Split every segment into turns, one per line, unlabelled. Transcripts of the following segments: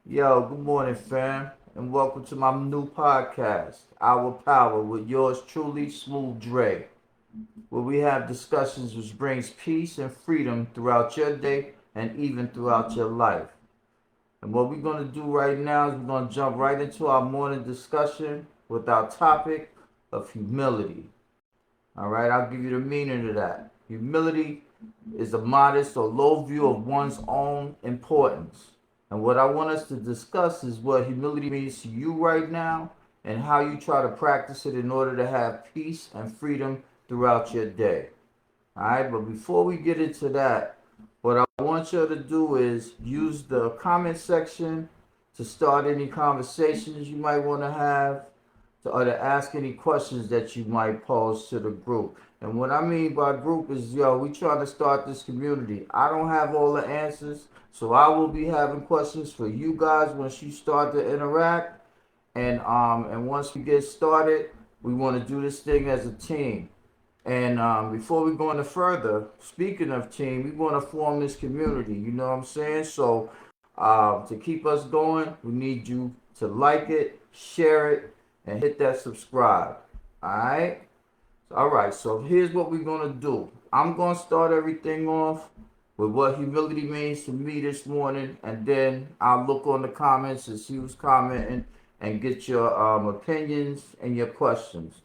Yo, good morning, fam, and welcome to my new podcast, Our Power, with yours truly, Smooth Dre, where we have discussions which brings peace and freedom throughout your day and even throughout your life. And what we're going to do right now is we're going to jump right into our morning discussion with our topic of humility. All right, I'll give you the meaning of that. Humility is a modest or low view of one's own importance. And what I want us to discuss is what humility means to you right now and how you try to practice it in order to have peace and freedom throughout your day. All right, but before we get into that, what I want you to do is use the comment section to start any conversations you might want to have, or to ask any questions that you might pose to the group. And what I mean by group is, yo, we trying to start this community. I don't have all the answers, so I will be having questions for you guys once you start to interact. And once we get started, we want to do this thing as a team. And before we go any further, speaking of team, we want to form this community. You know what I'm saying? So to keep us going, we need you to like it, share it, and hit that subscribe. All right. So here's what we're gonna do. I'm gonna start everything off with what humility means to me this morning, and then I'll look on the comments and see who's commenting and get your opinions and your questions.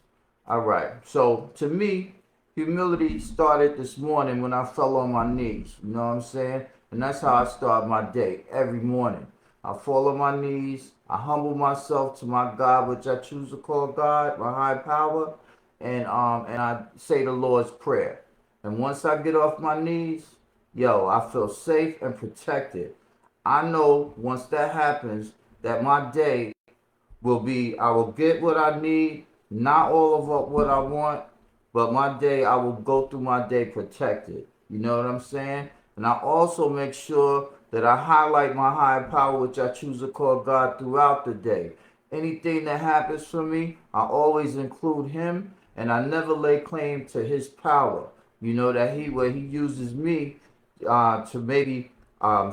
All right. So to me, humility started this morning when I fell on my knees. You know what I'm saying? And that's how I start my day every morning. I fall on my knees. I humble myself to my God, which I choose to call God, my high power, and I say the Lord's prayer. And once I get off my knees, yo, I feel safe and protected. I know once that happens, that my day will be, I will get what I need, not all of what I want, but my day, I will go through my day protected. You know what I'm saying? And I also make sure that I highlight my higher power, which I choose to call God, throughout the day. Anything that happens for me, I always include Him, and I never lay claim to His power. You know that where He uses me to maybe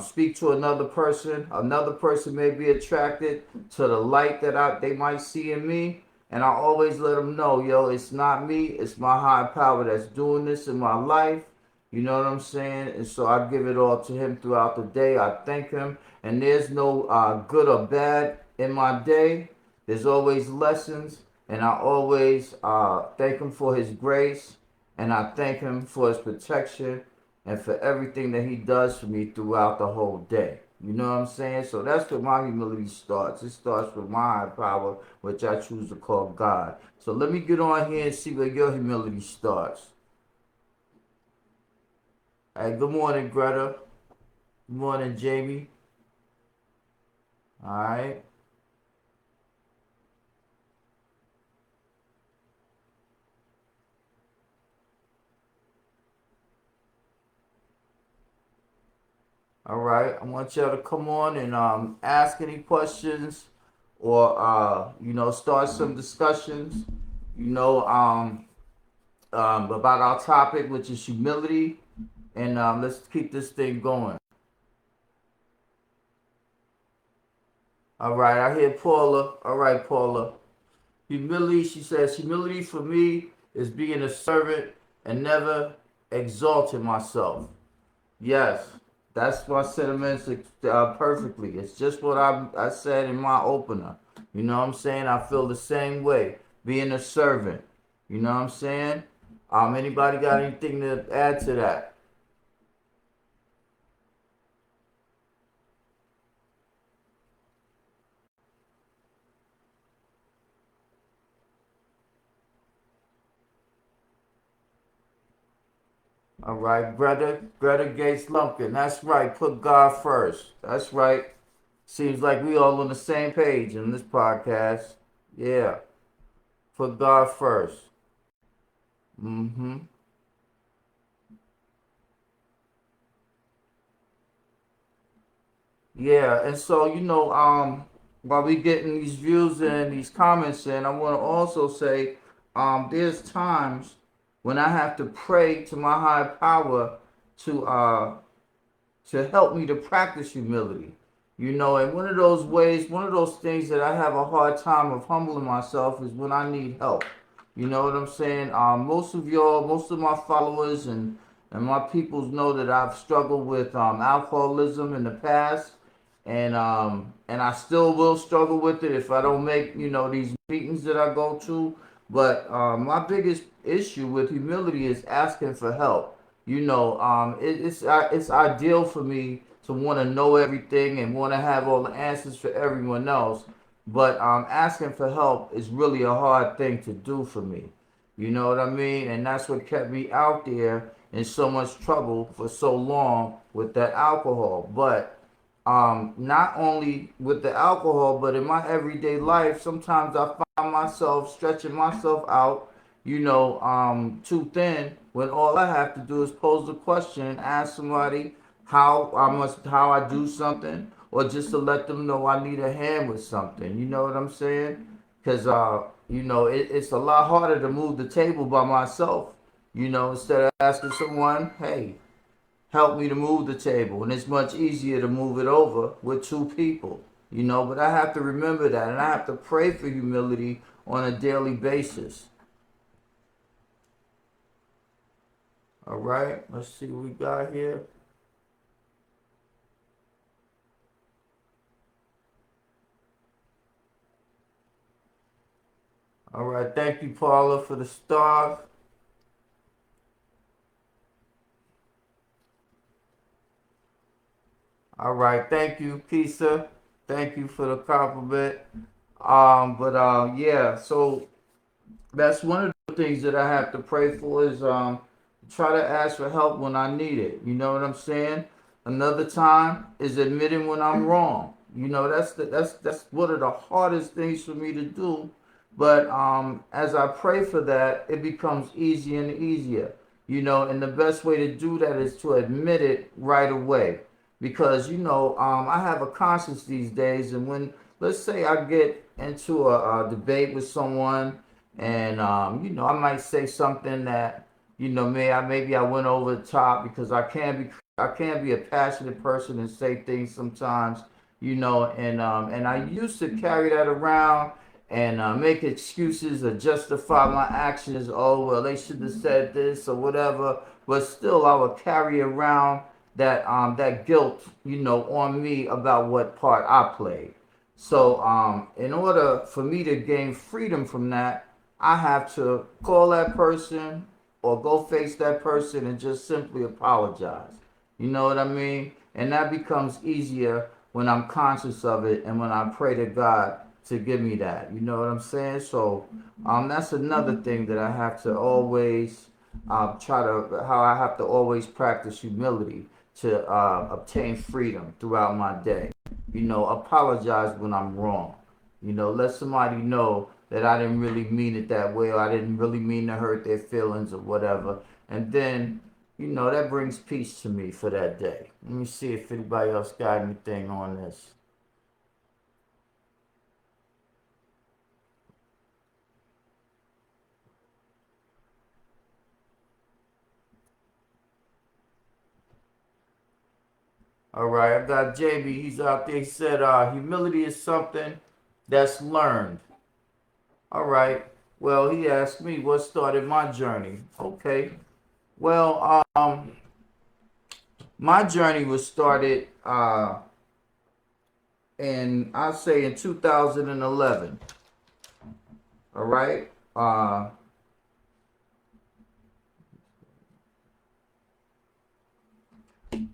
speak to another person. Another person may be attracted to the light that they might see in me. And I always let them know, yo, it's not me, it's my higher power that's doing this in my life. You know what I'm saying? And so I give it all to Him throughout the day. I thank Him. And there's no good or bad in my day. There's always lessons. And I always thank Him for His grace. And I thank Him for His protection and for everything that He does for me throughout the whole day. You know what I'm saying? So that's where my humility starts. It starts with my high power, which I choose to call God. So let me get on here and see where your humility starts. Hey, good morning, Greta. Good morning, Jamie. All right. All right. I want y'all to come on and ask any questions or start some discussions. You know, about our topic, which is humility, and let's keep this thing going. All right, I hear Paula. All right, Paula. Humility, she says, humility for me is being a servant and never exalting myself. Yes, that's my sentiments perfectly. It's just what I said in my opener. You know what I'm saying? I feel the same way. Being a servant. You know what I'm saying? Anybody got anything to add to that? All right, Greta Gates Lumpkin. That's right. Put God first. That's right. Seems like we all on the same page in this podcast. Yeah. Put God first. Mm-hmm. Yeah, and so while we getting these views and these comments in, I want to also say, there's times when I have to pray to my higher power to uh to help me to practice humility. And one of those ways, one of those things that I have a hard time of humbling myself is when I need help. You know what I'm saying? Most of my followers and my peoples know that I've struggled with alcoholism in the past, and I still will struggle with it if I don't make these meetings that I go to. But my biggest issue with humility is asking for help. It's ideal for me to want to know everything and want to have all the answers for everyone else, but asking for help is really a hard thing to do for me. You know what I mean? And that's what kept me out there in so much trouble for so long with that alcohol. But not only with the alcohol, but in my everyday life, sometimes I find myself stretching myself out, too thin, when all I have to do is pose the question and ask somebody how I do something, or just to let them know I need a hand with something. You know what I'm saying? Because it's a lot harder to move the table by myself. Instead of asking someone, hey, help me to move the table, and it's much easier to move it over with two people. But I have to remember that, and I have to pray for humility on a daily basis. All right, let's see what we got here. All right, thank you, Paula, for the star. All right, thank you, Pisa. Thank you for the compliment. But yeah, so that's one of the things that I have to pray for is try to ask for help when I need it. You know what I'm saying? Another time is admitting when I'm wrong. That's one of the hardest things for me to do. But as I pray for that, it becomes easier and easier. And the best way to do that is to admit it right away, because I have a conscience these days, and when, let's say, I get into a debate with someone, and I might say something that maybe I went over the top, because I can't be a passionate person and say things sometimes, and I used to carry that around and make excuses or justify my actions. Oh, well, they should have said this or whatever. But still, I would carry around that guilt, on me about what part I played. So, in order for me to gain freedom from that, I have to call that person or go face that person and just simply apologize. You know what I mean? And that becomes easier when I'm conscious of it and when I pray to God to give me that. You know what I'm saying? So, that's another thing that I have to always how I have to always practice humility to obtain freedom throughout my day. Apologize when I'm wrong. Let somebody know that I didn't really mean it that way, or I didn't really mean to hurt their feelings or whatever. And then, that brings peace to me for that day. Let me see if anybody else got anything on this. All right, I've got JB. He's out there. He said, humility is something that's learned. All right. Well, he asked me what started my journey. Okay. Well, my journey was started I'll say in 2011. All right.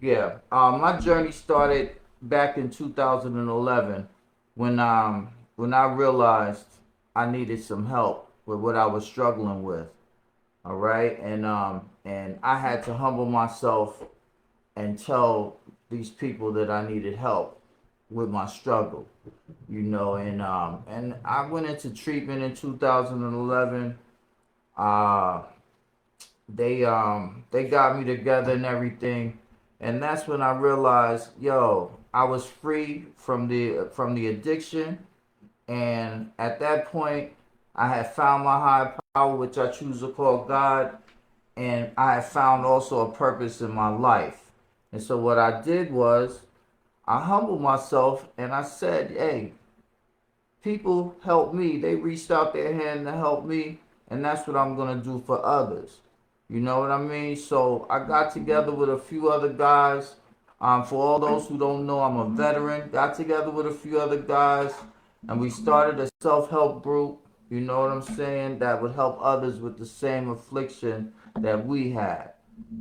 Yeah. My journey started back in 2011 when I realized I needed some help with what I was struggling with. All right, and I had to humble myself and tell these people that I needed help with my struggle. And I went into treatment in 2011. Uh, they got me together and everything, and that's when I realized, yo, I was free from the addiction, and at that point, I had found my higher power, which I choose to call God, and I had found also a purpose in my life. And so what I did was I humbled myself and I said, hey, people help me. They reached out their hand to help me, and that's what I'm gonna do for others. You know what I mean? So I got together with a few other guys. For all those who don't know, I'm a veteran. Got together with a few other guys, and we started a self-help group. You know what I'm saying? That would help others with the same affliction that we had.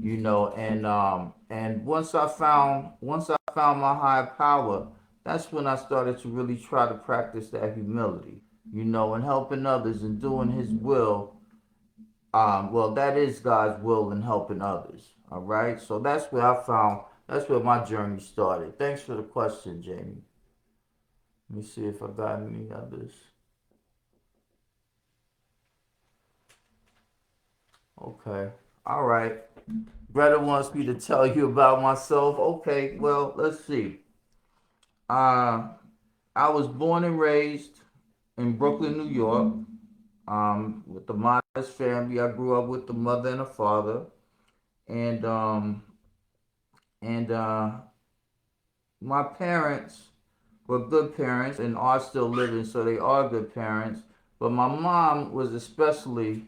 You know, and once I found my higher power, that's when I started to really try to practice that humility, you know, and helping others and doing His will. Well, that is God's will in helping others. All right, so that's where my journey started. Thanks for the question, Jamie. Let me see if I got any others. Okay, all right. Greta wants me to tell you about myself. Okay, well, let's see. Uh, I was born and raised in Brooklyn, New York. With a modest family. I grew up with a mother and a father, and and my parents were good parents and are still living, so they are good parents. But my mom was especially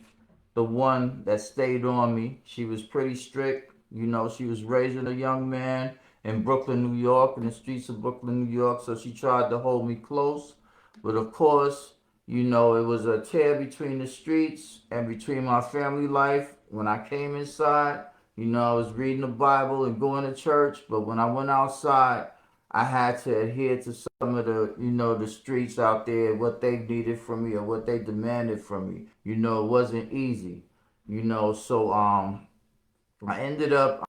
the one that stayed on me. She was pretty strict. You know, she was raising a young man in Brooklyn, New York, in the streets of Brooklyn, New York. So she tried to hold me close. But of course, you know, it was a tear between the streets and between my family life. When I came inside, you know, I was reading the Bible and going to church. But when I went outside, I had to adhere to some of the, you know, the streets out there, what they needed from me or what they demanded from me. You know, it wasn't easy. You know, so I ended up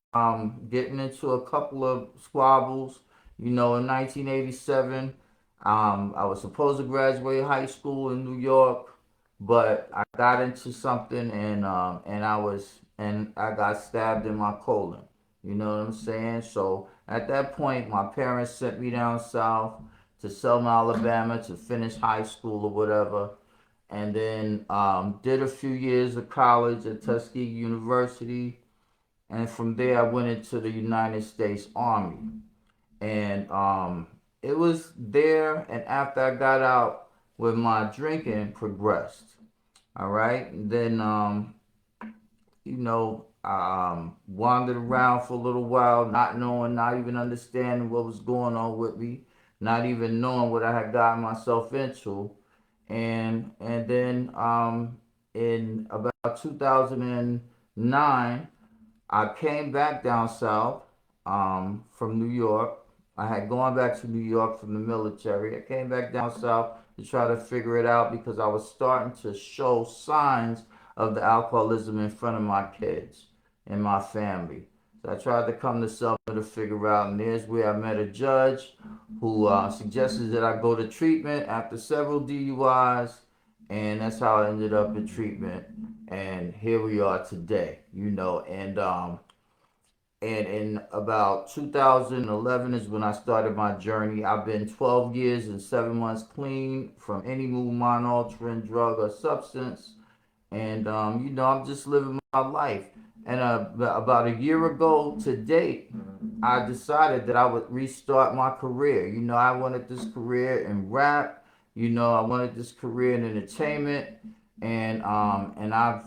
getting into a couple of squabbles. You know, in 1987, I was supposed to graduate high school in New York, but I got into something and I got stabbed in my colon. You know what I'm saying? So at that point, my parents sent me down south to Selma, Alabama, to finish high school or whatever, and then did a few years of college at Tuskegee University, and from there I went into the United States Army. And it was there and after I got out where my drinking progressed. All right, and then you know, wandered around for a little while, not knowing, not even understanding what was going on with me, not even knowing what I had gotten myself into, and then in about 2009, I came back down south from New York. I had gone back to New York from the military. I came back down south to try to figure it out because I was starting to show signs of the alcoholism in front of my kids and my family. So I tried to come to Selma to figure out, and there's where I met a judge who suggested that I go to treatment after several DUIs, and that's how I ended up in treatment. And here we are today, you know, and in about 2011 is when I started my journey. I've been 12 years and 7 months clean from any mind altering drug or substance, and you know, I'm just living my life. And about a year ago to date, I decided that I would restart my career. You know, I wanted this career in rap. You know, I wanted this career in entertainment, and I've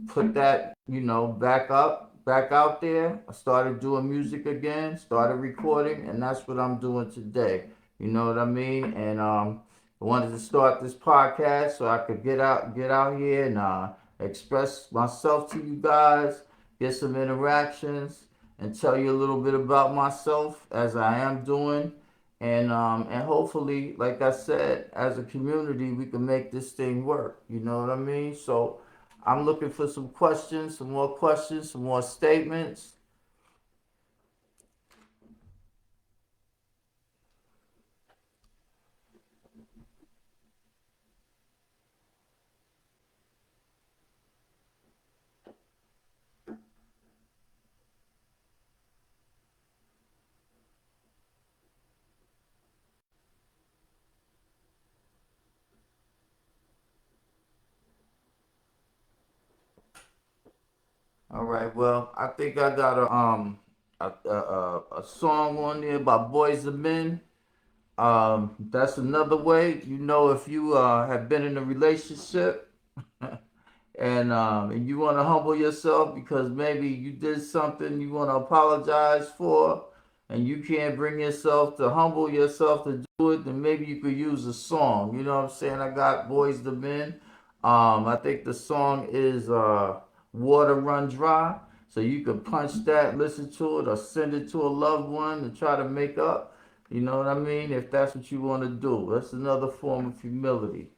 put that, you know, back out there. I started doing music again, started recording, and that's what I'm doing today. You know what I mean? And I wanted to start this podcast so I could get out here and express myself to you guys, get some interactions, and tell you a little bit about myself as I am doing. And hopefully, like I said, as a community, we can make this thing work. You know what I mean? So I'm looking for some questions, some more statements. All right. Well, I think I got a song on there by Boys and Men. That's another way. If you have been in a relationship and you want to humble yourself because maybe you did something you want to apologize for, and you can't bring yourself to humble yourself to do it, then maybe you could use a song. You know what I'm saying? I got Boys the Men. I think the song is Water Run Dry. So you could punch that, listen to it, or send it to a loved one to try to make up. You know what I mean? If that's what you want to do, that's another form of humility.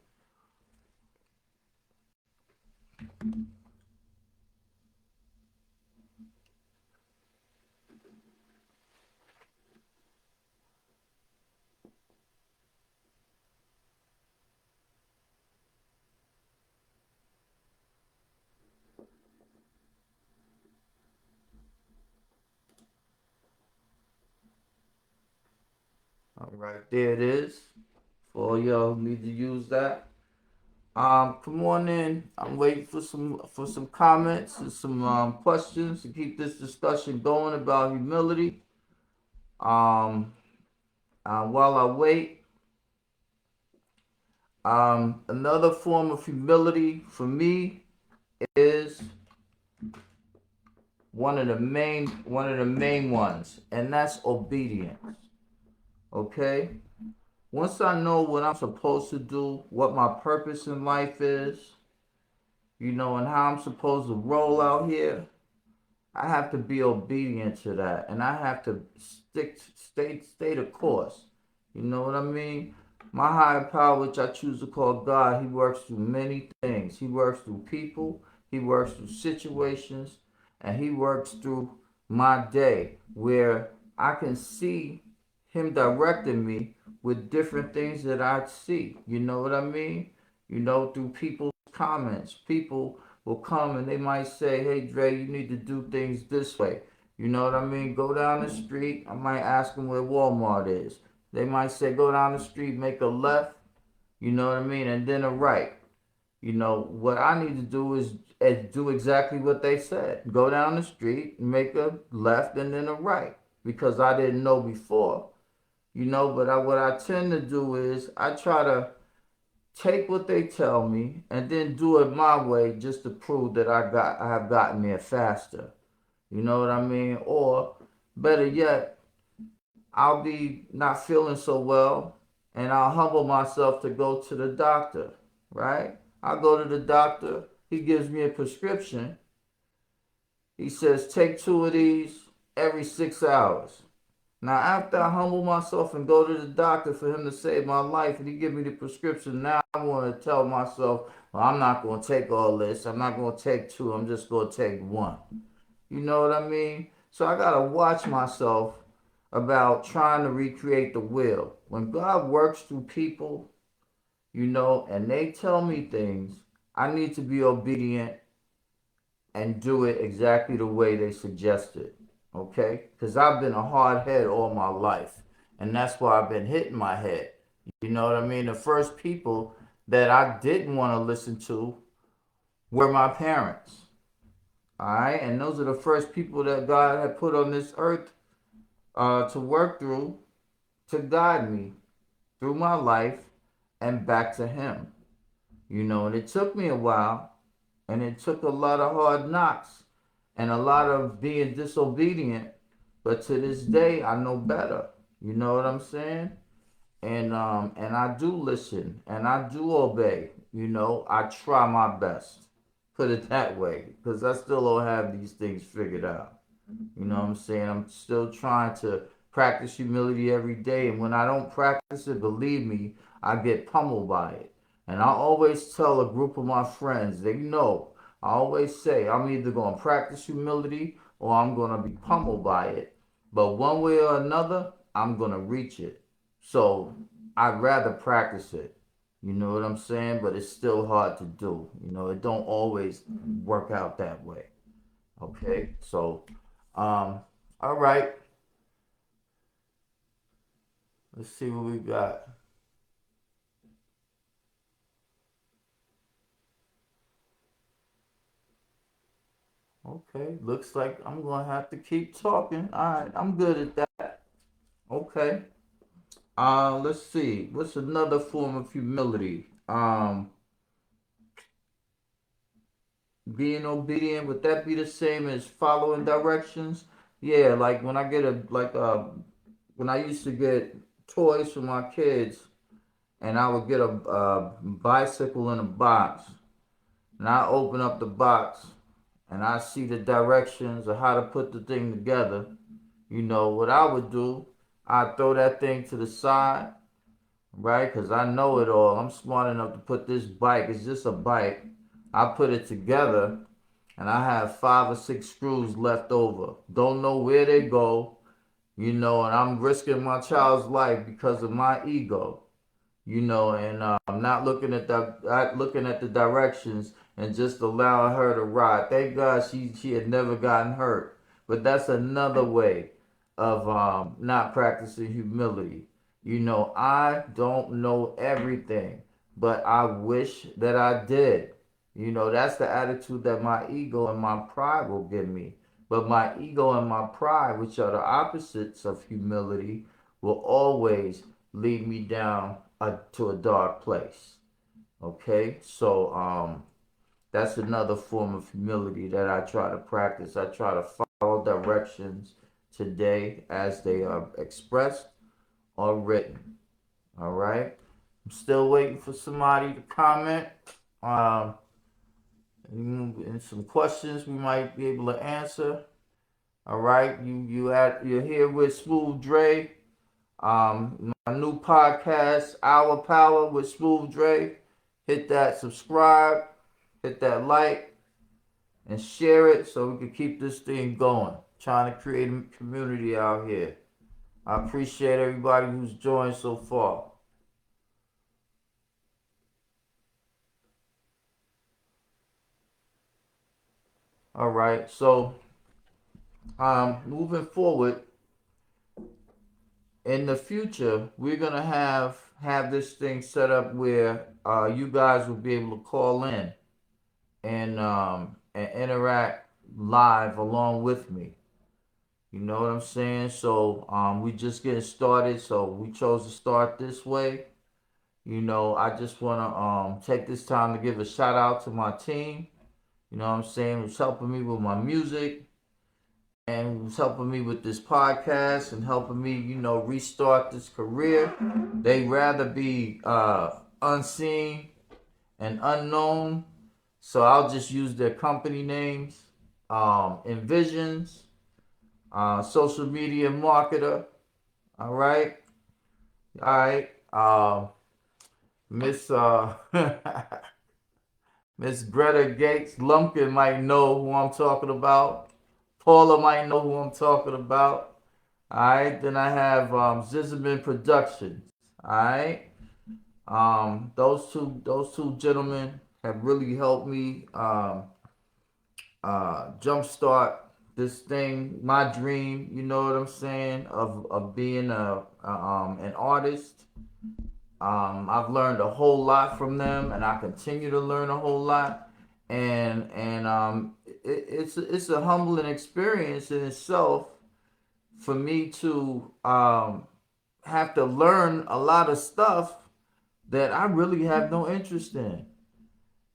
All right, there it is. For all y'all who need to use that. Come on in. I'm waiting for some comments and some questions to keep this discussion going about humility. Um, while I wait, another form of humility for me is one of the main ones, and that's obedience. Okay. Once I know what I'm supposed to do, what my purpose in life is, and how I'm supposed to roll out here, I have to be obedient to that, and I have to stay the course. You know what I mean? My higher power, which I choose to call God, He works through many things. He works through people, He works through situations, and He works through my day, where I can see Him directing me with different things that I see. You know what I mean? Through people's comments. People will come and they might say, "Hey Dre, you need to do things this way." You know what I mean? Go down the street. I might ask them where Walmart is. They might say, "Go down the street, make a left." You know what I mean? And then a right. What I need to do is do exactly what they said. Go down the street, make a left, and then a right. Because I didn't know before. But what I tend to do is I try to take what they tell me and then do it my way just to prove that I have gotten there faster. You know what I mean? Or better yet, I'll be not feeling so well and I'll humble myself to go to the doctor, right? I go to the doctor, he gives me a prescription. He says take 2 of these every 6 hours. Now, after I humble myself and go to the doctor for him to save my life and he give me the prescription, now I want to tell myself, well, I'm not going to take all this. I'm not going to take two. I'm just going to take one. You know what I mean? So I got to watch myself about trying to recreate the will. When God works through people, and they tell me things, I need to be obedient and do it exactly the way they suggested. Okay? Because I've been a hard head all my life. And that's why I've been hitting my head. You know what I mean? The first people that I didn't want to listen to were my parents. All right? And those are the first people that God had put on this earth to work through, to guide me through my life and back to Him. And it took me a while, and it took a lot of hard knocks and a lot of being disobedient. But to this day, I know better. You know what I'm saying? And I do listen and I do obey. I try my best. Put it that way, because I still don't have these things figured out. You know what I'm saying? I'm still trying to practice humility every day. And when I don't practice it, believe me, I get pummeled by it. And I always tell a group of my friends, I always say, I'm either going to practice humility or I'm going to be pummeled by it. But one way or another, I'm going to reach it. So I'd rather practice it. You know what I'm saying? But it's still hard to do. It don't always work out that way. Okay, so all right. Let's see what we got. Okay, looks like I'm gonna have to keep talking. All right, I'm good at that. Okay. Let's see. What's another form of humility? Being obedient. Would that be the same as following directions? Yeah, like when I get when I used to get toys for my kids, and I would get a bicycle in a box, and I open up the box, and I see the directions of how to put the thing together. You know what I would do? I'd throw that thing to the side, right? Because I know it all. I'm smart enough to put this bike, it's just a bike. I put it together and I have 5 or 6 screws left over. Don't know where they go, and I'm risking my child's life because of my ego, and I'm not looking at the directions and just allowing her to ride. Thank God she had never gotten hurt, but that's another way of not practicing humility. I don't know everything, but I wish that I did. That's the attitude that my ego and my pride will give me. But my ego and my pride, which are the opposites of humility, will always lead me down to a dark place. Okay, so that's another form of humility that I try to practice. I try to follow directions today as they are expressed or written. All right, I'm still waiting for somebody to comment. Um, and some questions we might be able to answer. All right, you're here with Smooth Dre. My new podcast, Our Power with Smooth Dre. Hit that subscribe, hit that like, and share it so we can keep this thing going. Trying to create a community out here. I appreciate everybody who's joined so far. All right, so moving forward in the future, we're gonna have this thing set up where you guys will be able to call in and interact live along with me. You know what I'm saying? So we just getting started, so we chose to start this way. I just wanna take this time to give a shout out to my team. You know what I'm saying? Who's helping me with my music and who's helping me with this podcast and helping me, restart this career. They rather be unseen and unknown, so I'll just use their company names. Envisions, social media marketer. All right, all right. Miss Miss Greta Gates Lumpkin might know who I'm talking about. Paula might know who I'm talking about. All right. Then I have Zizzaman Productions. All right. Those two gentlemen have really helped me jumpstart this thing, my dream. You know what I'm saying, of being an artist. I've learned a whole lot from them, and I continue to learn a whole lot. And it's a humbling experience in itself for me to have to learn a lot of stuff that I really have no interest in.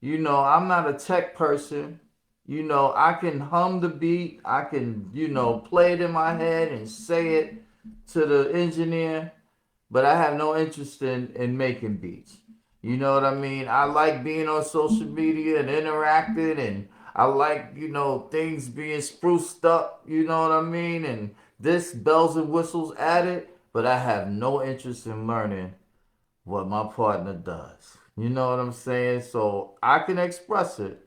I'm not a tech person. I can hum the beat, I can, play it in my head and say it to the engineer, but I have no interest in making beats. You know what I mean? I like being on social media and interacting, and I like, things being spruced up, you know what I mean? And this bells and whistles added, but I have no interest in learning what my partner does. You know what I'm saying? So I can express it,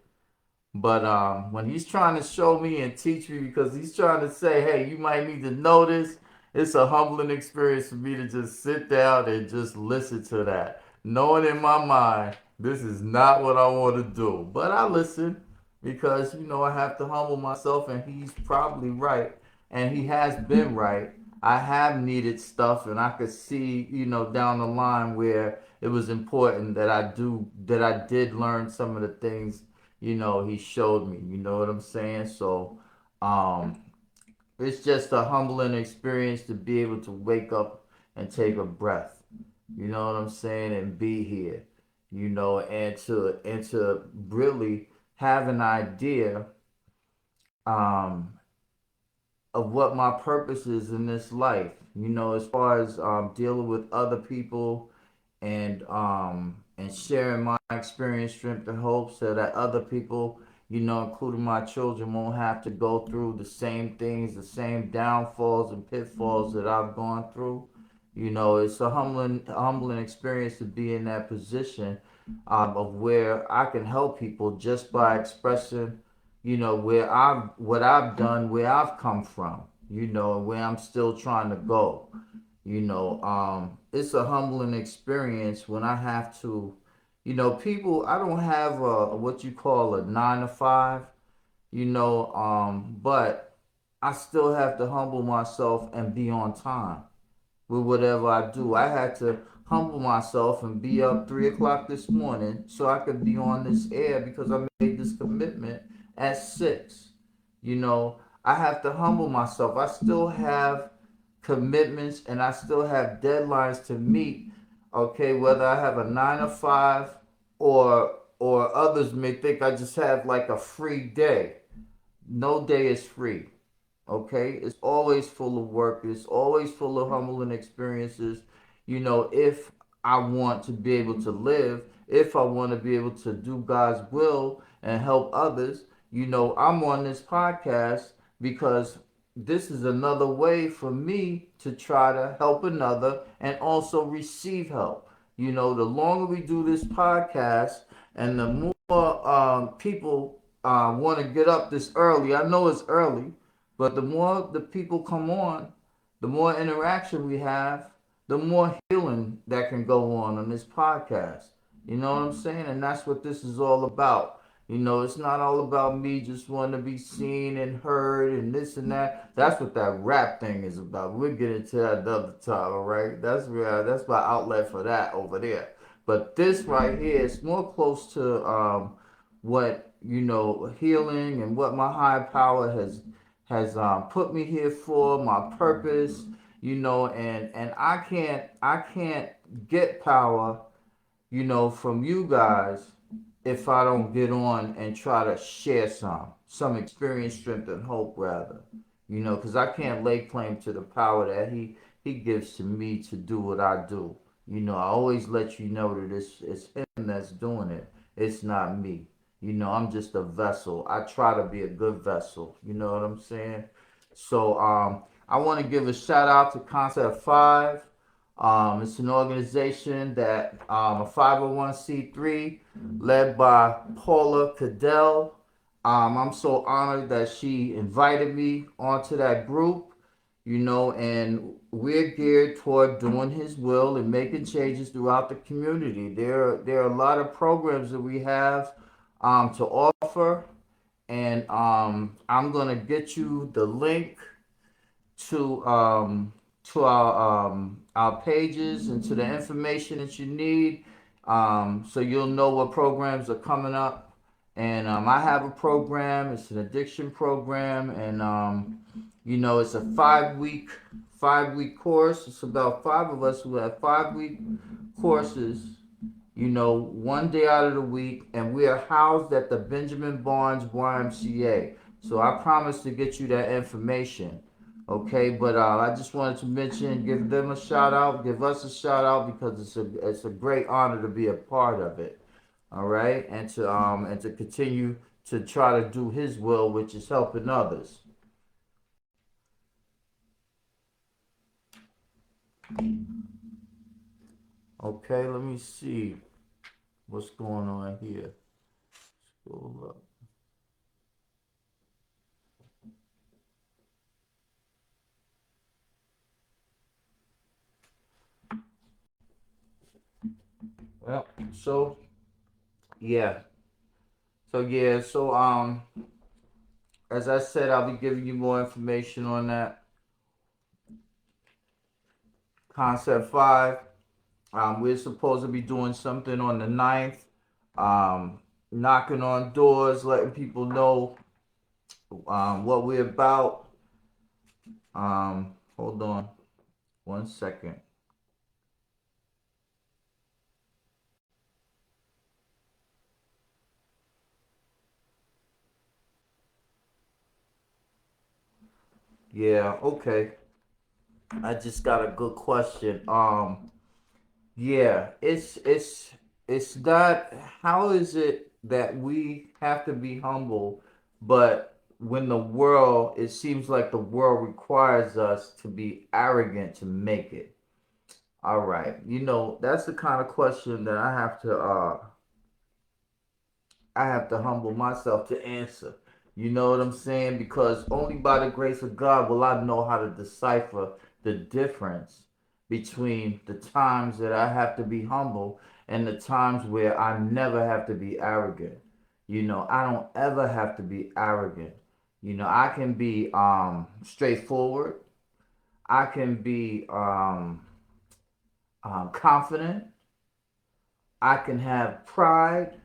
but when he's trying to show me and teach me, because he's trying to say, hey, you might need to know this, it's a humbling experience for me to just sit down and just listen to that. Knowing in my mind, this is not what I want to do. But I listen because, I have to humble myself, and he's probably right. And he has been right. I have needed stuff, and I could see, down the line where it was important that I did learn some of the things he showed me. You know what I'm saying? So, um, it's just a humbling experience to be able to wake up and take a breath. You know what I'm saying? And be here. And to really have an idea um of what my purpose is in this life. As far as dealing with other people and sharing my experience, strength, and hope, so that other people, including my children, won't have to go through the same things, the same downfalls and pitfalls that I've gone through. It's a humbling experience to be in that position of where I can help people just by expressing, what I've done, where I've come from, and where I'm still trying to go. It's a humbling experience when I have to, people. I don't have what you call a 9 to 5, but I still have to humble myself and be on time with whatever I do. I had to humble myself and be up 3 o'clock this morning so I could be on this air because I made this commitment at 6. I have to humble myself. I still have commitments and I still have deadlines to meet. Okay, whether I have a 9 to 5 or others may think I just have like a free day. No day is free. Okay, it's always full of work. It's always full of humbling experiences. If I want to be able to live, if I want to be able to do God's will and help others, I'm on this podcast because this is another way for me to try to help another and also receive help. The longer we do this podcast and the more people want to get up this early. I know it's early, but the more the people come on, the more interaction we have, the more healing that can go on this podcast. You know what I'm saying? And that's what this is all about. It's not all about me just wanting to be seen and heard and this and that. That's what that rap thing is about. We'll get into that another time, all right? That's my outlet for that over there. But this right here is more close to what healing and what my higher power has put me here for, my purpose, and I can't get power, from you guys if I don't get on and try to share some experience, strength, and hope, rather. Because I can't lay claim to the power that he gives to me to do what I do. I always let you know that it's him that's doing it. It's not me. I'm just a vessel. I try to be a good vessel. You know what I'm saying? So I want to give a shout out to Concept 5. It's an organization that a 501c3 led by Paula Cadell. I'm so honored that she invited me onto that group, and we're geared toward doing his will and making changes throughout the community. There are a lot of programs that we have to offer, and I'm gonna get you the link to our pages and to the information that you need, so you'll know what programs are coming up. And I have a program. It's an addiction program, and it's a 5 week course. It's about 5 of us who have 5 week courses, one day out of the week, and we are housed at the Benjamin Barnes YMCA. So I promise to get you that information. Okay, but I just wanted to mention, give them a shout out, give us a shout out because it's a great honor to be a part of it. All right, and to continue to try to do His will, which is helping others. Okay, let me see what's going on here. Scroll up. Well, so yeah, so as I said, I'll be giving you more information on that Concept 5. We're supposed to be doing something on the 9th. Um, knocking on doors, letting people know what we're about. Hold on 1 second. Yeah, okay. I just got a good question. Yeah, it's not. How is it that we have to be humble, but when the world, it seems like the world requires us to be arrogant to make it. All right, that's the kind of question that I have to humble myself to answer. You know what I'm saying? Because only by the grace of God will I know how to decipher the difference between the times that I have to be humble and the times where I never have to be arrogant. I don't ever have to be arrogant. I can be straightforward. I can be confident. I can have pride.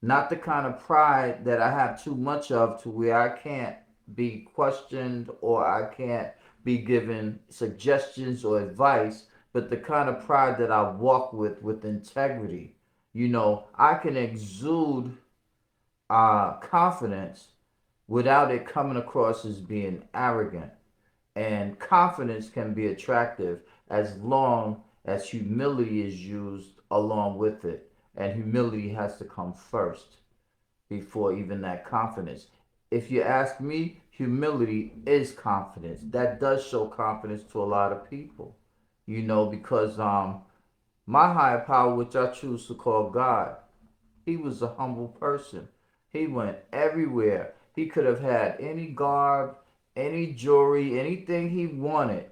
Not the kind of pride that I have too much of to where I can't be questioned or I can't be given suggestions or advice, but the kind of pride that I walk with integrity. I can exude confidence without it coming across as being arrogant. And confidence can be attractive as long as humility is used along with it. And humility has to come first before even that confidence. If you ask me, humility is confidence. That does show confidence to a lot of people, because my higher power, which I choose to call God, he was a humble person. He went everywhere. He could have had any garb, any jewelry, anything he wanted,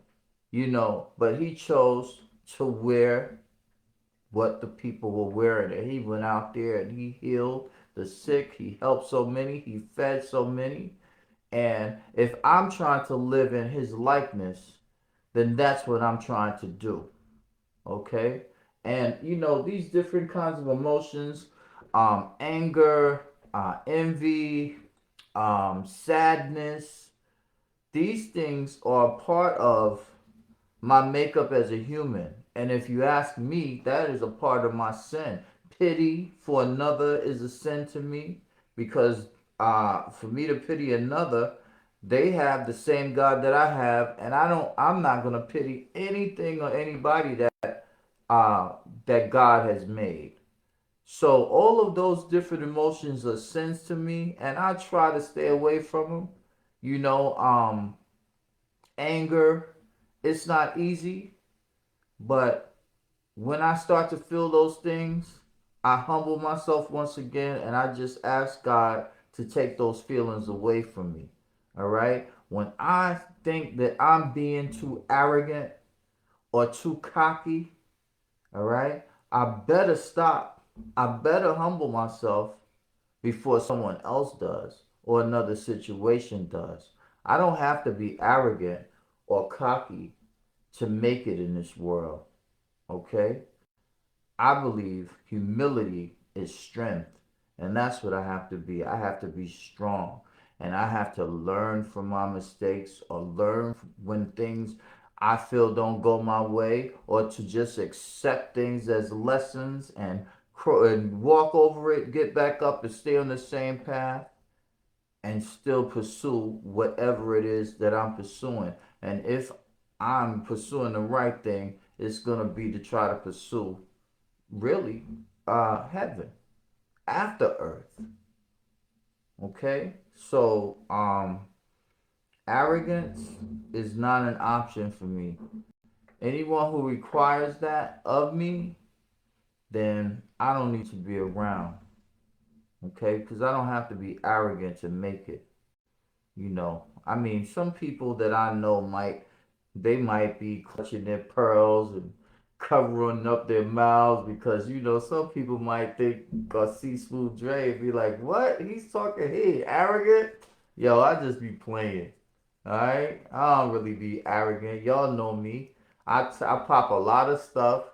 but he chose to wear what the people were wearing. And he went out there and he healed the sick. He helped so many. He fed so many. And if I'm trying to live in his likeness, then that's what I'm trying to do. Okay? And these different kinds of emotions, anger, envy, sadness, these things are part of my makeup as a human. And if you ask me, that is a part of my sin. Pity for another is a sin to me because for me to pity another, they have the same God that I have, and I'm not gonna pity anything or anybody uh, that God has made. So all of those different emotions are sins to me, and I try to stay away from them. You know, um, Anger, it's not easy, but when I start to feel those things, I humble myself once again and I just ask God to take those feelings away from me. All right? When I think that I'm being too arrogant or too cocky, all right, I better stop. I better humble myself before someone else does or another situation does. I don't have to be arrogant or cocky to make it in this world. Okay? I believe humility is strength. And that's what I have to be. I have to be strong. And I have to learn from my mistakes or learn when things I feel don't go my way or to just accept things as lessons and walk over it, get back up and stay on the same path and still pursue whatever it is that I'm pursuing. And if I'm pursuing the right thing, it's going to be to try to pursue really heaven after earth. Okay? So, arrogance is not an option for me. Anyone who requires that of me, then I don't need to be around. Okay? Because I don't have to be arrogant to make it. I mean, some people that I know might be clutching their pearls and covering up their mouths because some people might think or see Smooth Dre and be like, "What? He's talking? He arrogant?" Yo, I just be playing. All right, I don't really be arrogant. Y'all know me. I pop a lot of stuff,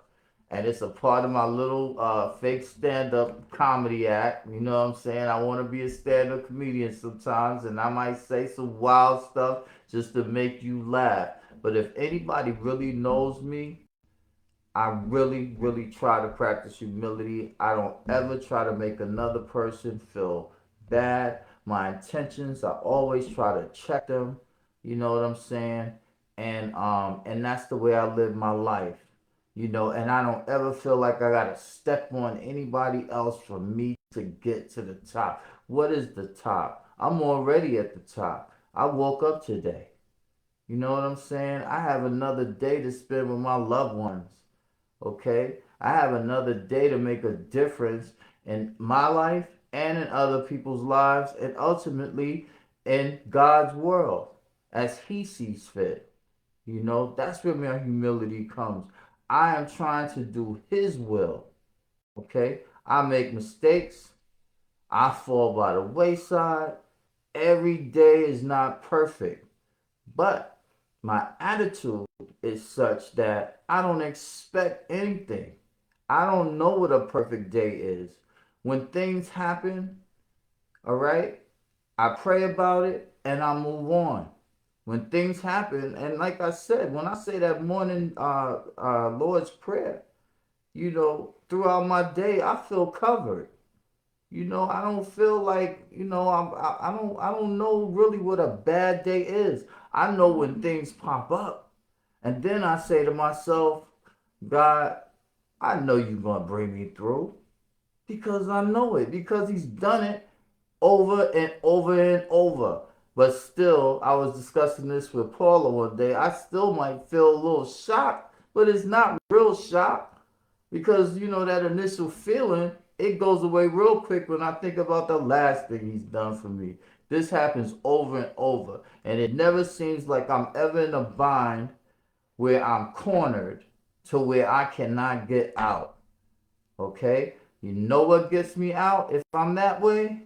and it's a part of my little fake stand-up comedy act. You know what I'm saying? I want to be a stand-up comedian sometimes, and I might say some wild stuff just to make you laugh. But if anybody really knows me, I really, really try to practice humility. I don't ever try to make another person feel bad. My intentions, I always try to check them. You know what I'm saying? And that's the way I live my life. You know, and I don't ever feel like I gotta step on anybody else for me to get to the top. What is the top? I'm already at the top. I woke up today. You know what I'm saying? I have another day to spend with my loved ones. Okay? I have another day to make a difference in my life and in other people's lives and ultimately in God's world as He sees fit. You know, that's where my humility comes. I am trying to do His will. Okay? I make mistakes, I fall by the wayside. Every day is not perfect, but my attitude is such that I don't expect anything. I don't know what a perfect day is. When things happen, all right, I pray about it and I move on. When things happen, and like I said, when I say that morning Lord's Prayer, you know, throughout my day, I feel covered. You know, I don't feel like, you know, I don't know really what a bad day is. I know when things pop up. And then I say to myself, God, I know you're going to bring me through because I know it, because He's done it over and over and over. But still, I was discussing this with Paula one day. I still might feel a little shocked, but it's not real shock because, you know, that initial feeling, it goes away real quick when I think about the last thing He's done for me. This happens over and over, and it never seems like I'm ever in a bind where I'm cornered to where I cannot get out. Okay? You know what gets me out if I'm that way?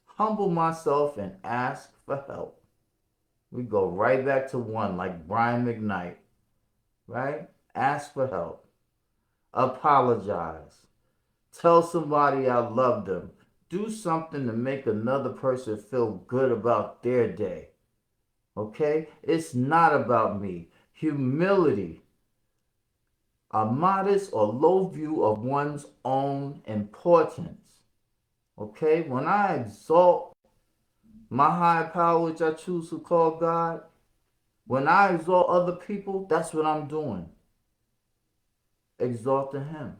Humble myself and ask for help. We go right back to one, like Brian McKnight, right? Ask for help. Apologize. Tell somebody I love them. Do something to make another person feel good about their day. Okay? It's not about me. Humility, a modest or low view of one's own importance. Okay? When I exalt my higher power, which I choose to call God, when I exalt other people, that's what I'm doing. Exalting Him.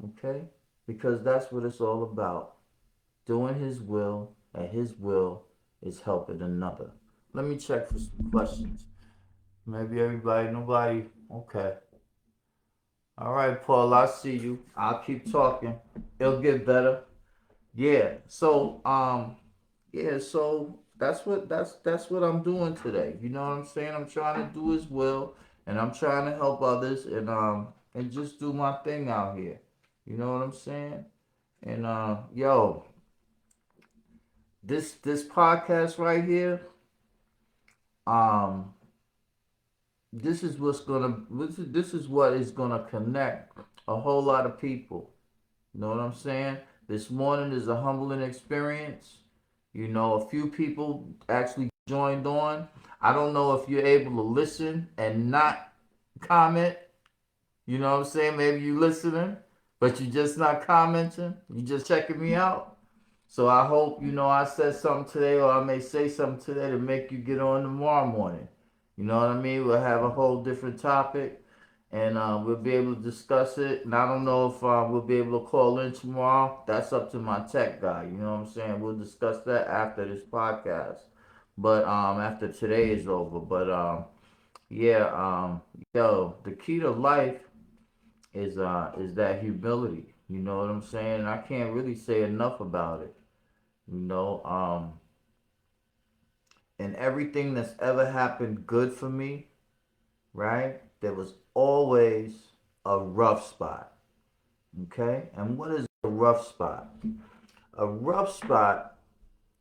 Okay? Because that's what it's all about. Doing His will, and His will is helping another. Let me check for some questions. Maybe everybody, nobody. Okay. All right, Paul, I see you. I'll keep talking. It'll get better. Yeah. So that's what I'm doing today. You know what I'm saying? I'm trying to do His will, and I'm trying to help others, and just do my thing out here. You know what I'm saying? And yo, this podcast right here, um, this is what is gonna connect a whole lot of people. You know what I'm saying? This morning is a humbling experience. You know, a few people actually joined on. I don't know if you're able to listen and not comment. You know what I'm saying? Maybe you listening, but you just not commenting. You just checking me out. So I hope, you know, I said something today or I may say something today to make you get on tomorrow morning. You know what I mean? We'll have a whole different topic and we'll be able to discuss it. And I don't know if we'll be able to call in tomorrow. That's up to my tech guy. You know what I'm saying? We'll discuss that after this podcast. But after today is over. But yeah, yo, the key to life is that humility. You know what I'm saying? I can't really say enough about it. You know, and everything that's ever happened good for me, right? There was always a rough spot. Okay? And what is a rough spot? A rough spot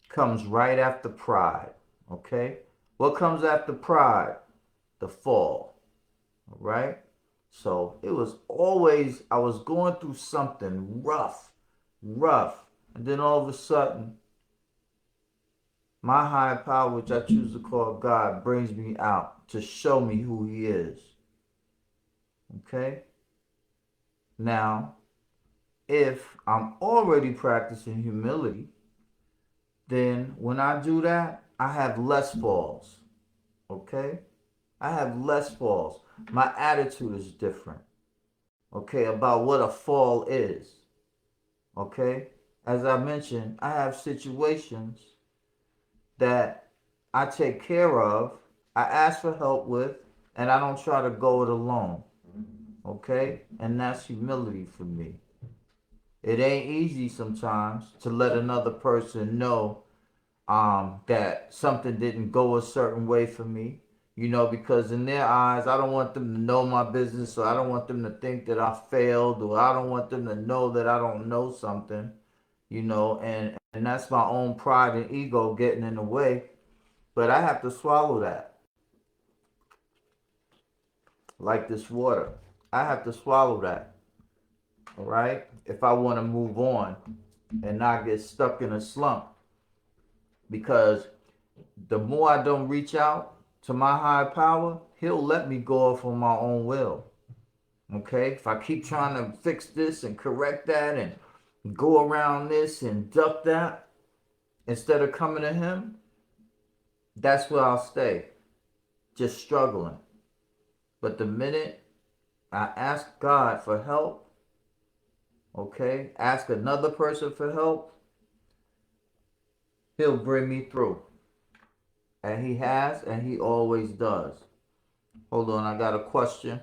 comes right after pride. Okay? What comes after pride? The fall. All right. So it was always, I was going through something rough. And then all of a sudden, my higher power, which I choose to call God, brings me out to show me who He is. Okay? Now, if I'm already practicing humility, then when I do that, I have less falls. Okay? I have less falls. My attitude is different. Okay? About what a fall is. Okay? As I mentioned, I have situations that I take care of, I ask for help with, and I don't try to go it alone. Okay? And that's humility for me. It ain't easy sometimes to let another person know that something didn't go a certain way for me. Because in their eyes, I don't want them to know my business, or I don't want them to think that I failed, or I don't want them to know that I don't know something, and that's my own pride and ego getting in the way. But I have to swallow that, like this water. I have to swallow that, all right? If I want to move on and not get stuck in a slump. Because the more I don't reach out to my higher power, He'll let me go off on my own will. Okay? If I keep trying to fix this and correct that and go around this and duck that, instead of coming to Him, that's where I'll stay, just struggling. But the minute I ask God for help, okay, ask another person for help, He'll bring me through. And He has, and He always does. Hold on, I got a question.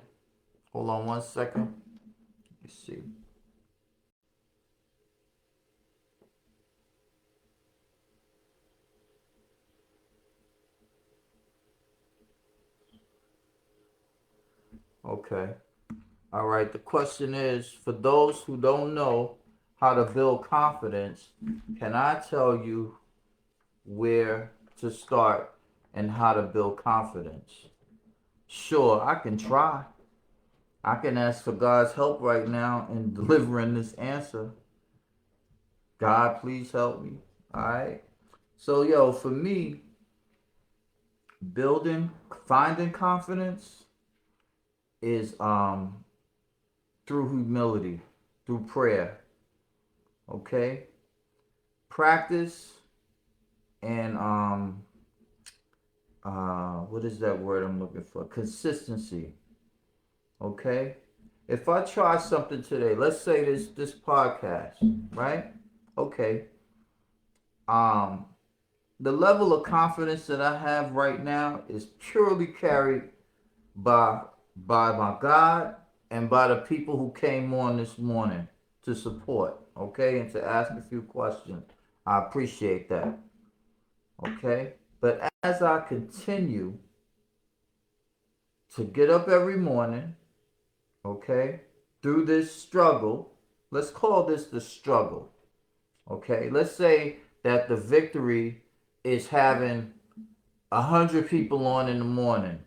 Hold on 1 second. Let's see. Okay. All right. The question is, for those who don't know how to build confidence, can I tell you where to start and how to build confidence? Sure, I can try. I can ask for God's help right now in delivering this answer. God, please help me. All right. So, for me, finding confidence is through humility, through prayer. Okay? Practice and what is that word I'm looking for? Consistency. Okay? If I try something today, let's say this podcast, right? Okay. Um the level of confidence that I have right now is purely carried by my God and by the people who came on this morning to support, okay, and to ask a few questions. I appreciate that, okay? But as I continue to get up every morning, okay, through this struggle, let's call this the struggle, okay? Let's say that the victory is having 100 people on in the morning,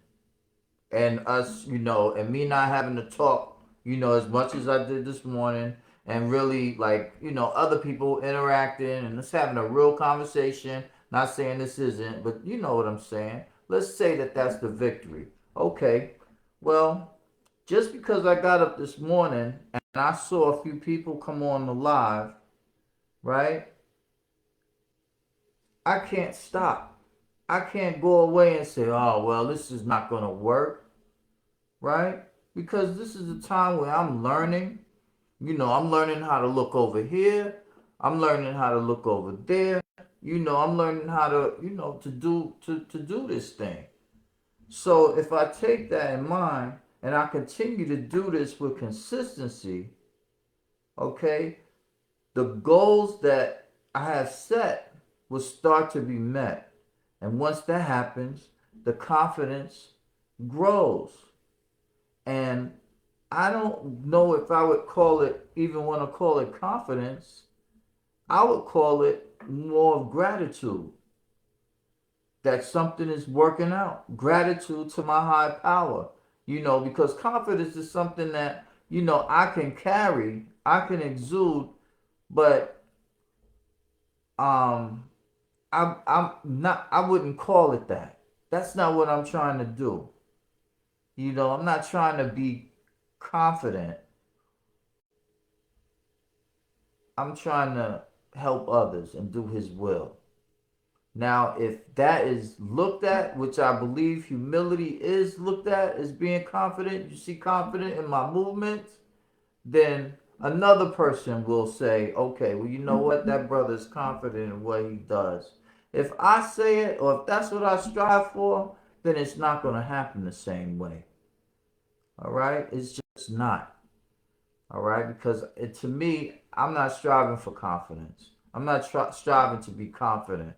and us, and me not having to talk, as much as I did this morning, and really, like, other people interacting and us having a real conversation. Not saying this isn't, but you know what I'm saying. Let's say that that's the victory. Okay, well, just because I got up this morning and I saw a few people come on the live, right? I can't stop. I can't go away and say, oh, well, this is not going to work, right? Because this is a time where I'm learning. I'm learning how to look over here. I'm learning how to look over there. I'm learning how to, to do this thing. So if I take that in mind and I continue to do this with consistency, okay, the goals that I have set will start to be met. And once that happens, the confidence grows. And I don't know if I would even want to call it confidence. I would call it more of gratitude that something is working out. Gratitude to my high power because confidence is something that, I can carry, I can exude, but um I'm not, I wouldn't call it that. That's not what I'm trying to do. I'm not trying to be confident. I'm trying to help others and do his will. Now, if that is looked at, which I believe humility is looked at as being confident, you see confident in my movements, then another person will say, okay, well, you know what? That brother is confident in what he does. If I say it, or if that's what I strive for, then it's not going to happen the same way. All right? It's just not. All right? Because to me, I'm not striving for confidence. I'm not striving to be confident.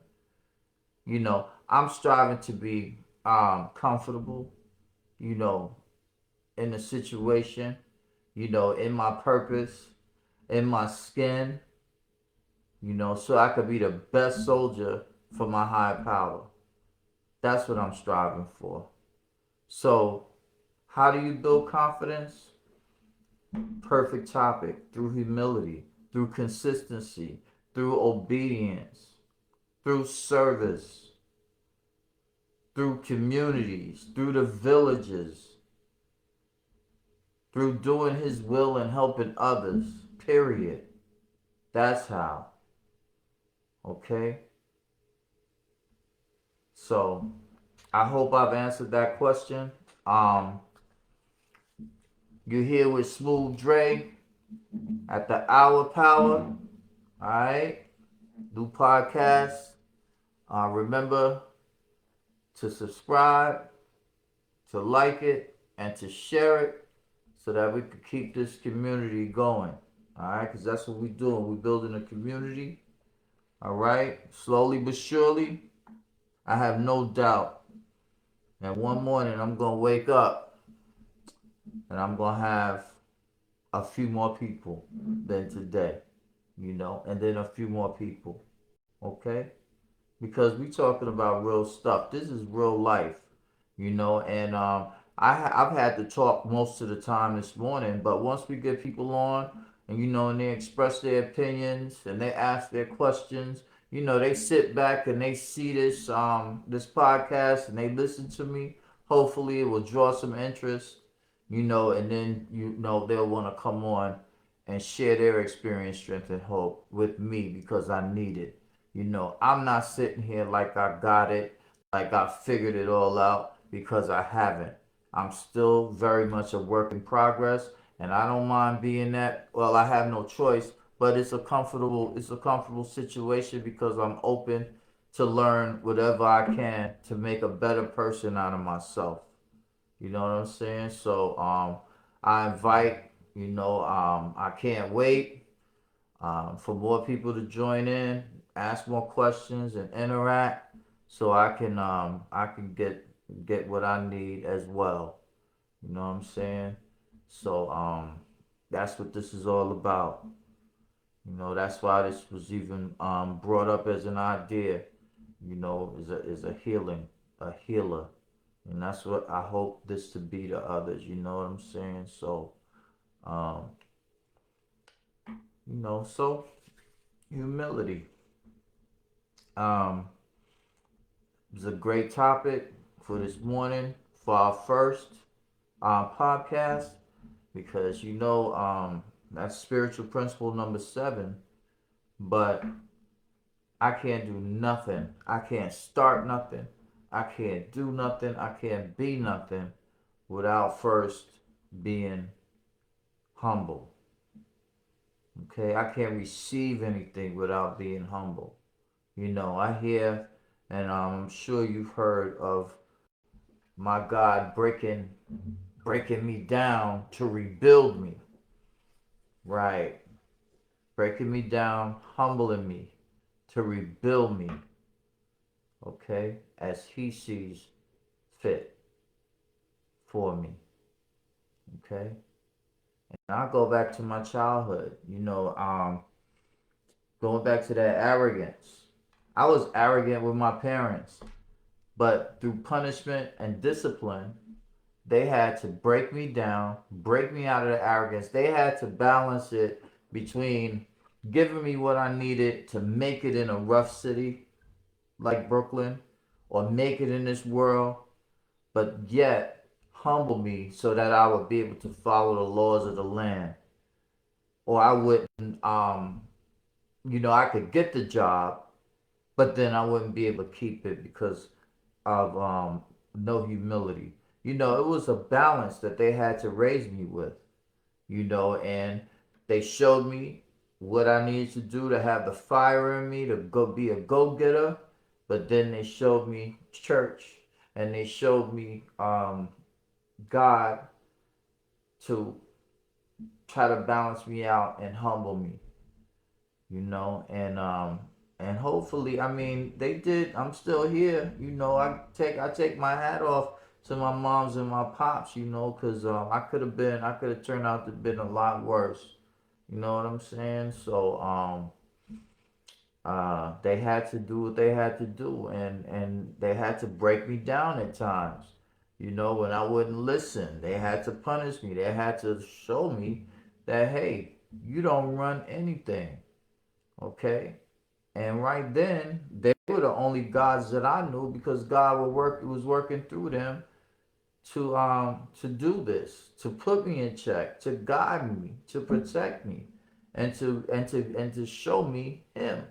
I'm striving to be comfortable, you know, in the situation, in my purpose, in my skin, so I could be the best soldier for my higher power. That's what I'm striving for. So, how do you build confidence? Perfect topic. Through humility, through consistency, through obedience, through service, through communities, through the villages, through doing his will and helping others. Period. That's how. Okay? So, I hope I've answered that question. Um, you're here with Smooth Dre at the Hour Power. Alright? New podcast. Remember to subscribe, to like it, and to share it so that we can keep this community going. Alright? Because that's what we're doing. We're building a community. Alright? Slowly but surely. I have no doubt that one morning I'm going to wake up and I'm going to have a few more people than today, and then a few more people, okay? Because we talking about real stuff. This is real life, and I've had to talk most of the time this morning, but once we get people on and and they express their opinions and they ask their questions, they sit back and they see this podcast and they listen to me. Hopefully it will draw some interest, and then they'll want to come on and share their experience, strength, and hope with me because I need it. I'm not sitting here like I got it, like I figured it all out because I haven't. I'm still very much a work in progress, and I don't mind being that. Well, I have no choice, but it's a comfortable situation because I'm open to learn whatever I can to make a better person out of myself. You know what I'm saying? So I invite, I can't wait for more people to join in, ask more questions, and interact, so I can get what I need as well. You know what I'm saying? So that's what this is all about. That's why this was even brought up as an idea. Is a healer, and that's what I hope this to be to others. You know what I'm saying? So um, so humility. Um, It's a great topic for this morning for our first podcast because that's spiritual principle number 7. But I can't do nothing. I can't start nothing. I can't do nothing. I can't be nothing without first being humble. Okay, I can't receive anything without being humble. I hear, and I'm sure you've heard of my God breaking me down to rebuild me. Right. Breaking me down, humbling me to rebuild me. Okay? As he sees fit for me. Okay? And I'll go back to my childhood. Going back to that arrogance. I was arrogant with my parents, but through punishment and discipline, they had to break me down, break me out of the arrogance. They had to balance it between giving me what I needed to make it in a rough city like Brooklyn or make it in this world, but yet humble me so that I would be able to follow the laws of the land. Or I wouldn't, I could get the job, but then I wouldn't be able to keep it because of no humility. It was a balance that they had to raise me with, and they showed me what I needed to do to have the fire in me to go be a go getter. But then they showed me church and they showed me God to try to balance me out and humble me, and hopefully, I mean, they did. I'm still here. I take my hat off to my moms and my pops, because I could have turned out to been a lot worse. You know what I'm saying? So they had to do what they had to do, and they had to break me down at times. When I wouldn't listen, they had to punish me. They had to show me that, hey, you don't run anything, okay? And right then, they were the only gods that I knew because God was working through them to do this, to put me in check, to guide me, to protect me, and to show me Him.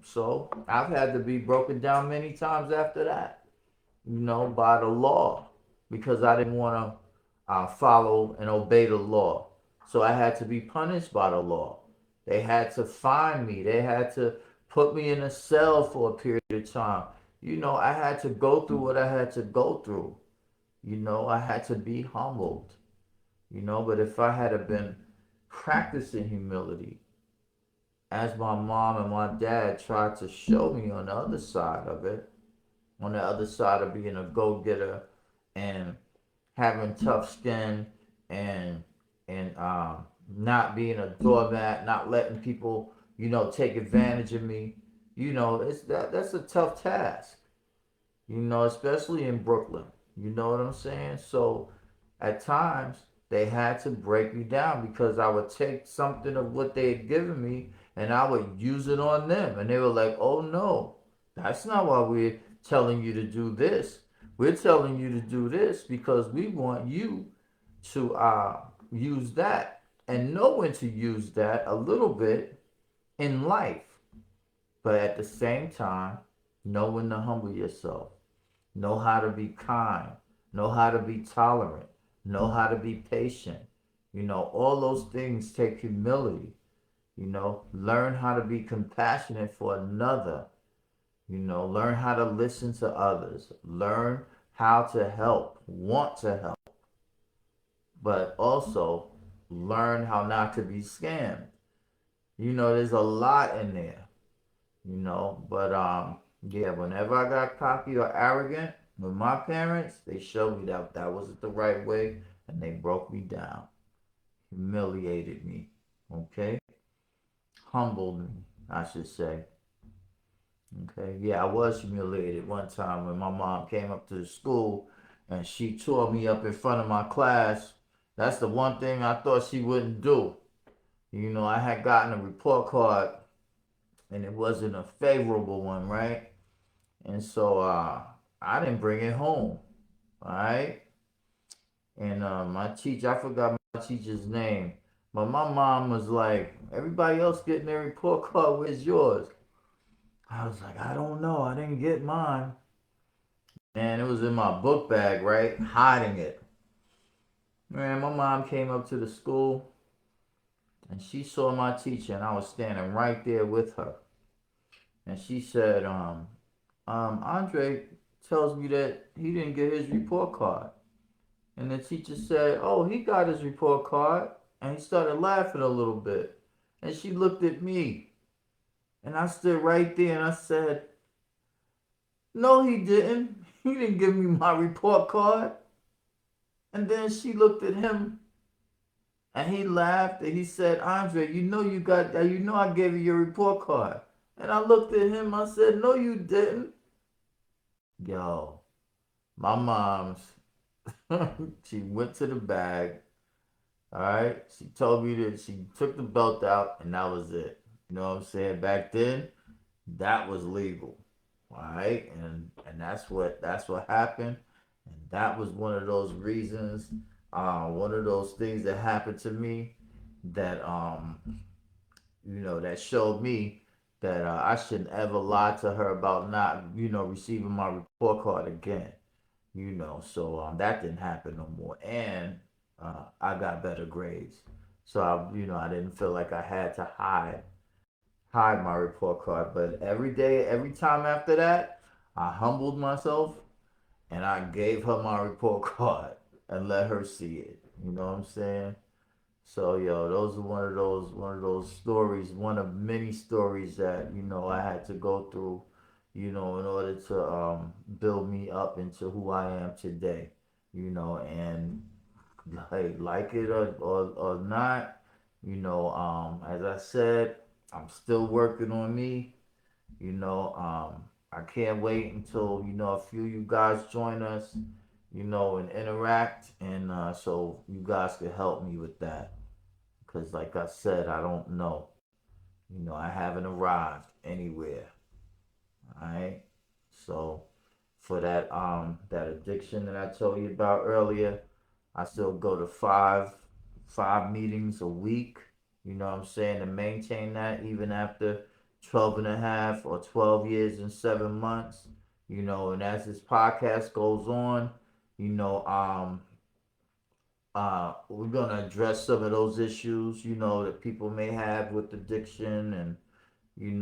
So I've had to be broken down many times after that, by the law, because I didn't want to follow and obey the law. So I had to be punished by the law. They had to find me. They had to put me in a cell for a period of time. I had to go through what I had to go through. I had to be humbled. But if I had been practicing humility, as my mom and my dad tried to show me on the other side of it, on the other side of being a go-getter and having tough skin and not being a doormat, not letting people, take advantage of me. That's a tough task, especially in Brooklyn. You know what I'm saying? So at times they had to break me down because I would take something of what they had given me and I would use it on them. And they were like, oh no, that's not why we're telling you to do this. We're telling you to do this because we want you to use that and know when to use that a little bit in life. But at the same time, know when to humble yourself. Know how to be kind. Know how to be tolerant. Know how to be patient. All those things take humility. Learn how to be compassionate for another. Learn how to listen to others. Learn how to help, want to help, but also learn how not to be scammed. There's a lot in there, but yeah, whenever I got cocky or arrogant with my parents, they showed me that that wasn't the right way and they broke me down, humiliated me, okay? Humbled me, I should say. Okay, yeah, I was humiliated one time when my mom came up to the school and she tore me up in front of my class. That's the one thing I thought she wouldn't do. I had gotten a report card and it wasn't a favorable one, right? And so I didn't bring it home, all right? And my teacher, I forgot my teacher's name, but my mom was like, everybody else getting their report card, where's yours? I was like, I don't know. I didn't get mine. And it was in my book bag, right? Hiding it. Man, my mom came up to the school and she saw my teacher and I was standing right there with her. And she said, Andre tells me that he didn't get his report card. And the teacher said, oh, he got his report card. And he started laughing a little bit. And she looked at me. And I stood right there and I said, no, he didn't. He didn't give me my report card. And then she looked at him and he laughed and he said, Andre, I gave you your report card. And I looked at him, I said, no, you didn't. Yo, My mom's, she went to the bag. All right. She told me that she took the belt out and that was it. You know what I'm saying? Back then, that was legal. All right. And that's what happened. And that was one of those reasons, one of those things that happened to me that that showed me that I shouldn't ever lie to her about not, receiving my report card again. So that didn't happen no more, and I got better grades. So I didn't feel like I had to hide my report card. But every day, every time after that, I humbled myself and I gave her my report card and let her see it. You know what I'm saying? So yo, those are one of those stories, one of many stories that I had to go through, in order to build me up into who I am today, and like it or not, as I said, I'm still working on me, I can't wait until a few of you guys join us, and interact, and so you guys can help me with that. Because, like I said, I don't know. I haven't arrived anywhere. All right. So, for that addiction that I told you about earlier, I still go to five meetings a week. You know what I'm saying? To maintain that even after 12 and a half or 12 years and 7 months. And as this podcast goes on, you know, um, we're gonna address some of those issues, that people may have with addiction, and you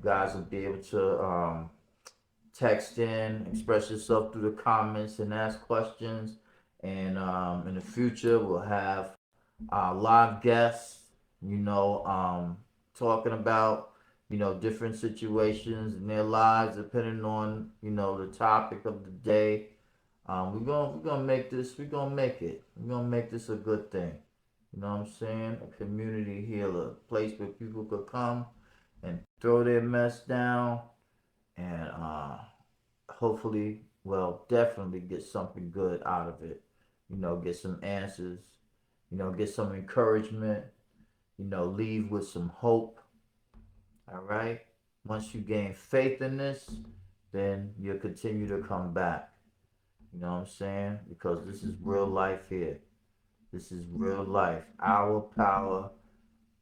guys will be able to text in, express yourself through the comments, and ask questions. And in the future, we'll have live guests, talking about different situations in their lives, depending on the topic of the day. We're gonna make this. We're gonna make it. We're gonna make this a good thing. You know what I'm saying? A community healer, a place where people could come and throw their mess down, and hopefully, well, definitely get something good out of it. Get some answers. Get some encouragement. Leave with some hope. All right. Once you gain faith in this, then you'll continue to come back. You know what I'm saying? Because this is real life here. This is real life. Our power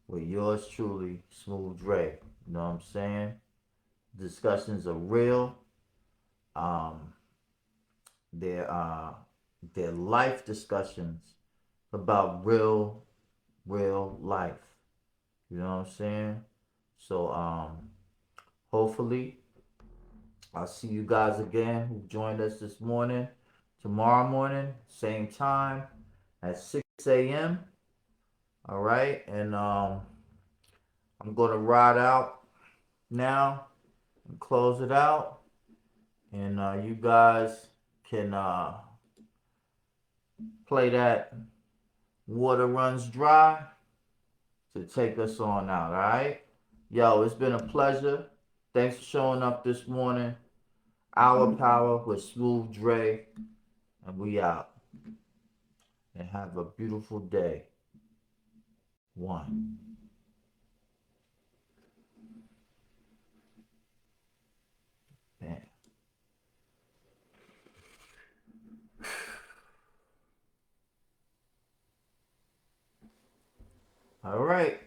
with yours truly, Smooth Dre. You know what I'm saying? Discussions are real. Um, they're they're life discussions about real life. You know what I'm saying? So hopefully I'll see you guys again who joined us this morning. Tomorrow morning, same time at 6 a.m. All right, and I'm gonna ride out now and close it out, and you guys can play that "Water Runs Dry" to take us on out. All right, yo, it's been a pleasure. Thanks for showing up this morning. Our Power with Smooth Dre, and we out. And have a beautiful day. One. Man. All right.